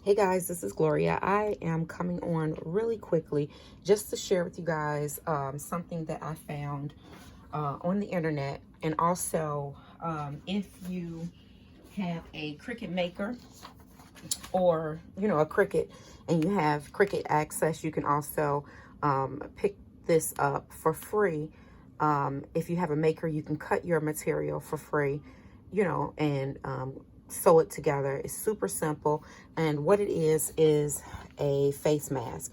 Hey guys, this is Gloria. I am coming on really quickly just to share with you guys something that I found on the internet. And also, if you have a Cricut maker or, a Cricut and you have Cricut Access, you can also pick this up for free. If you have a maker, you can cut your material for free, and sew it together. It's super simple. And what it is a face mask.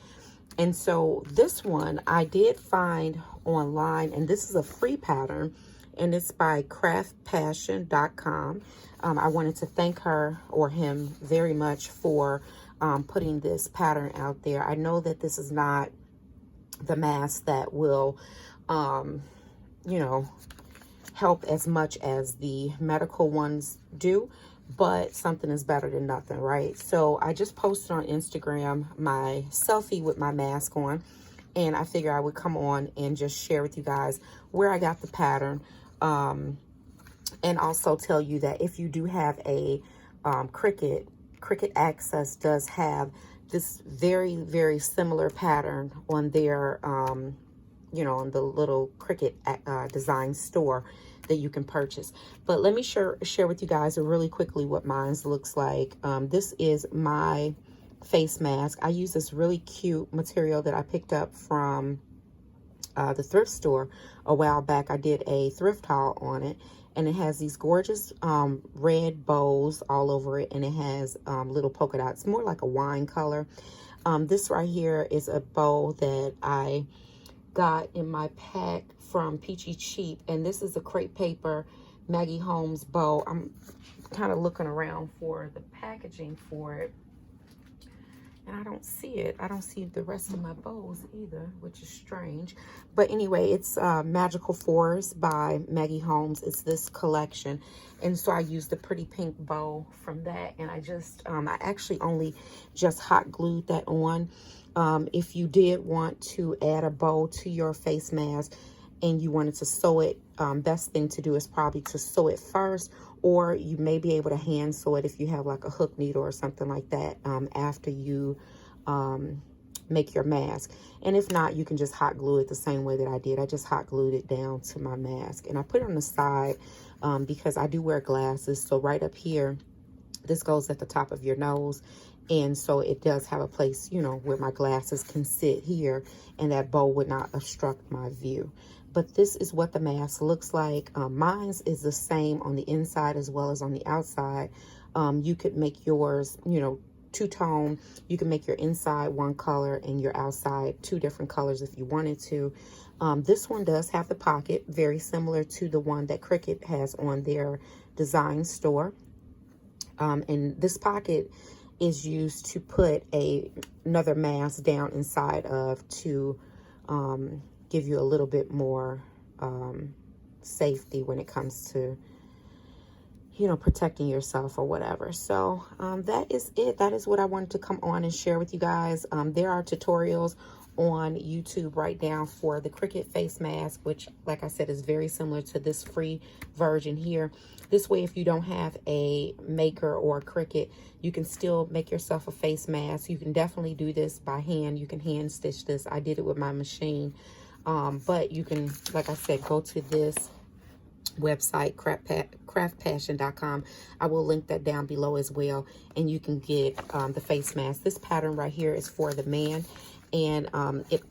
And so this one I did find online, and this is a free pattern, and it's by craftpassion.com. I wanted to thank her or him very much for putting this pattern out there. I know that this is not the mask that will, help as much as the medical ones do, but something is better than nothing, right? So I just posted on Instagram my selfie with my mask on, and I figured I would come on and just share with you guys where I got the pattern, and also tell you that if you do have a Cricut Access does have this very, very similar pattern on their, on the little Cricut design store that you can purchase. But let me share with you guys really quickly what mine looks like. This is my face mask. I use this really cute material that I picked up from the thrift store a while back. I did a thrift haul on it, and it has these gorgeous red bows all over it, and it has little polka dots, more like a wine color. This right here is a bow that I got in my pack from Peachy Cheap, and this is a crepe paper Maggie Holmes bow. I'm kind of looking around for the packaging for it, and I don't see it. I don't see the rest of my bows either, which is strange. But anyway, it's Magical Forest by Maggie Holmes. It's this collection. And so I used the pretty pink bow from that. And I just, I actually only just hot glued that on. If you did want to add a bow to your face mask and you wanted to sew it, best thing to do is probably to sew it first, or you may be able to hand sew it if you have like a hook needle or something like that after you make your mask. And if not, you can just hot glue it the same way that I did. I just hot glued it down to my mask, and I put it on the side because I do wear glasses. So right up here, this goes at the top of your nose. And so it does have a place, where my glasses can sit here, and that bow would not obstruct my view. But this is what the mask looks like. Mine is the same on the inside as well as on the outside. You could make yours, two-tone. You can make your inside one color and your outside two different colors if you wanted to. This one does have the pocket, very similar to the one that Cricut has on their design store. And this pocket is used to put another mask down inside of to give you a little bit more safety when it comes to protecting yourself or whatever. So that is it. That is what I wanted to come on and share with you guys. There are tutorials on YouTube right now for the Cricut face mask, which, like I said, is very similar to this free version here. This way, if you don't have a maker or a Cricut, you can still make yourself a face mask. You can definitely do this by hand. You can hand stitch this. I did it with my machine. But you can, like I said, go to this website, craftpassion.com. I will link that down below as well, and you can get the face mask. This pattern right here is for the man, and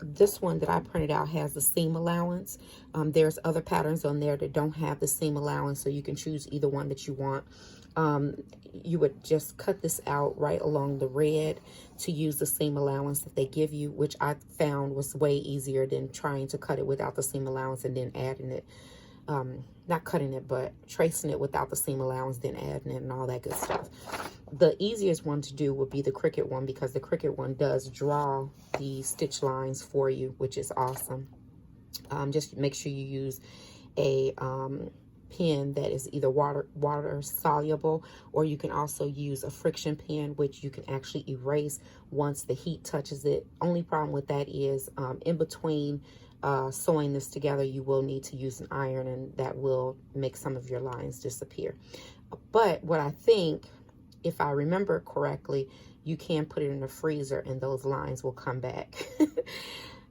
this one that I printed out has the seam allowance. There's other patterns on there that don't have the seam allowance, so you can choose either one that you want. You would just cut this out right along the red to use the seam allowance that they give you, which I found was way easier than trying to cut it without the seam allowance and then adding it. Not cutting it, but tracing it without the seam allowance, then adding it and all that good stuff. The easiest one to do would be the Cricut one, because the Cricut one does draw the stitch lines for you, which is awesome. Just make sure you use a pen that is either water soluble, or you can also use a friction pen, which you can actually erase once the heat touches it. Only problem with that is in between sewing this together, you will need to use an iron, and that will make some of your lines disappear. But what I think if I remember correctly, you can put it in the freezer and those lines will come back.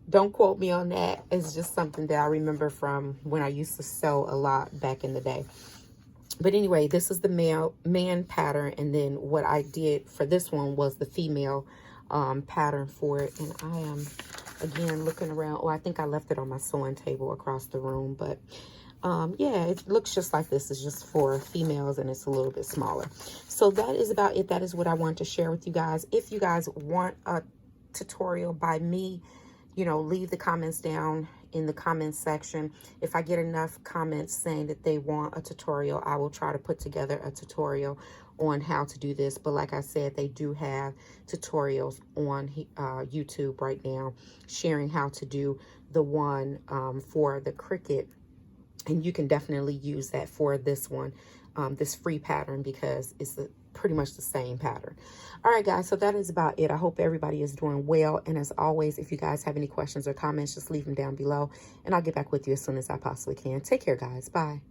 Don't quote me on that. It's just something that I remember from when I used to sew a lot back in the day. But anyway, this is the man pattern. And then what I did for this one was the female pattern for it. And I am, again, looking around. Oh, I think I left it on my sewing table across the room. But yeah, it looks just like this. It's just for females and it's a little bit smaller. So that is about it. That is what I wanted to share with you guys. If you guys want a tutorial by me, you know, leave the comments down in the comments section. If I get enough comments saying that they want a tutorial, I will try to put together a tutorial on how to do this. But like I said, they do have tutorials on YouTube right now sharing how to do the one for the Cricut. And you can definitely use that for this one, this free pattern, because it's pretty much the same pattern. All right, guys, so that is about it. I hope everybody is doing well. And as always, if you guys have any questions or comments, just leave them down below. And I'll get back with you as soon as I possibly can. Take care, guys. Bye.